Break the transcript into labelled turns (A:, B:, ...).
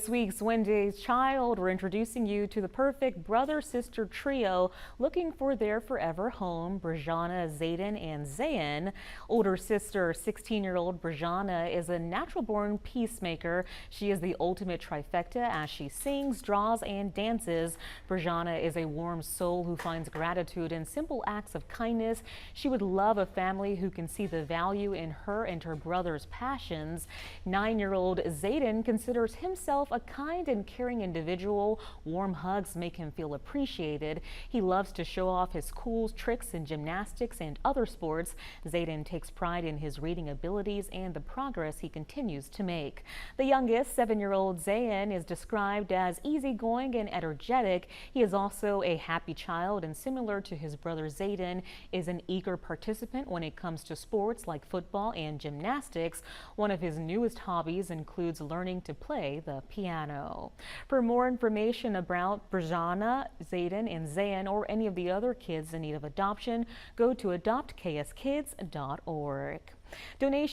A: This week's Wednesday's Child, we're introducing you to the perfect brother-sister trio looking for their forever home, Brezhauna, Zayden, and Zayonn. Older sister, 16-year-old Brezhauna, is a natural-born peacemaker. She is the ultimate trifecta as she sings, draws, and dances. Brezhauna is a warm soul who finds gratitude in simple acts of kindness. She would love a family who can see the value in her and her brother's passions. 9-year-old Zayden considers himself a kind and caring individual. Warm hugs make him feel appreciated. He loves to show off his cool tricks in gymnastics and other sports. Zayden takes pride in his reading abilities and the progress he continues to make. The youngest, 7-year-old Zayonn, is described as easygoing and energetic. He is also a happy child and, similar to his brother Zayden, is an eager participant when it comes to sports like football and gymnastics. One of his newest hobbies includes learning to play the piano. For more information about Brezhauna, Zayden, and Zayonn, or any of the other kids in need of adoption, go to adoptkskids.org. Donation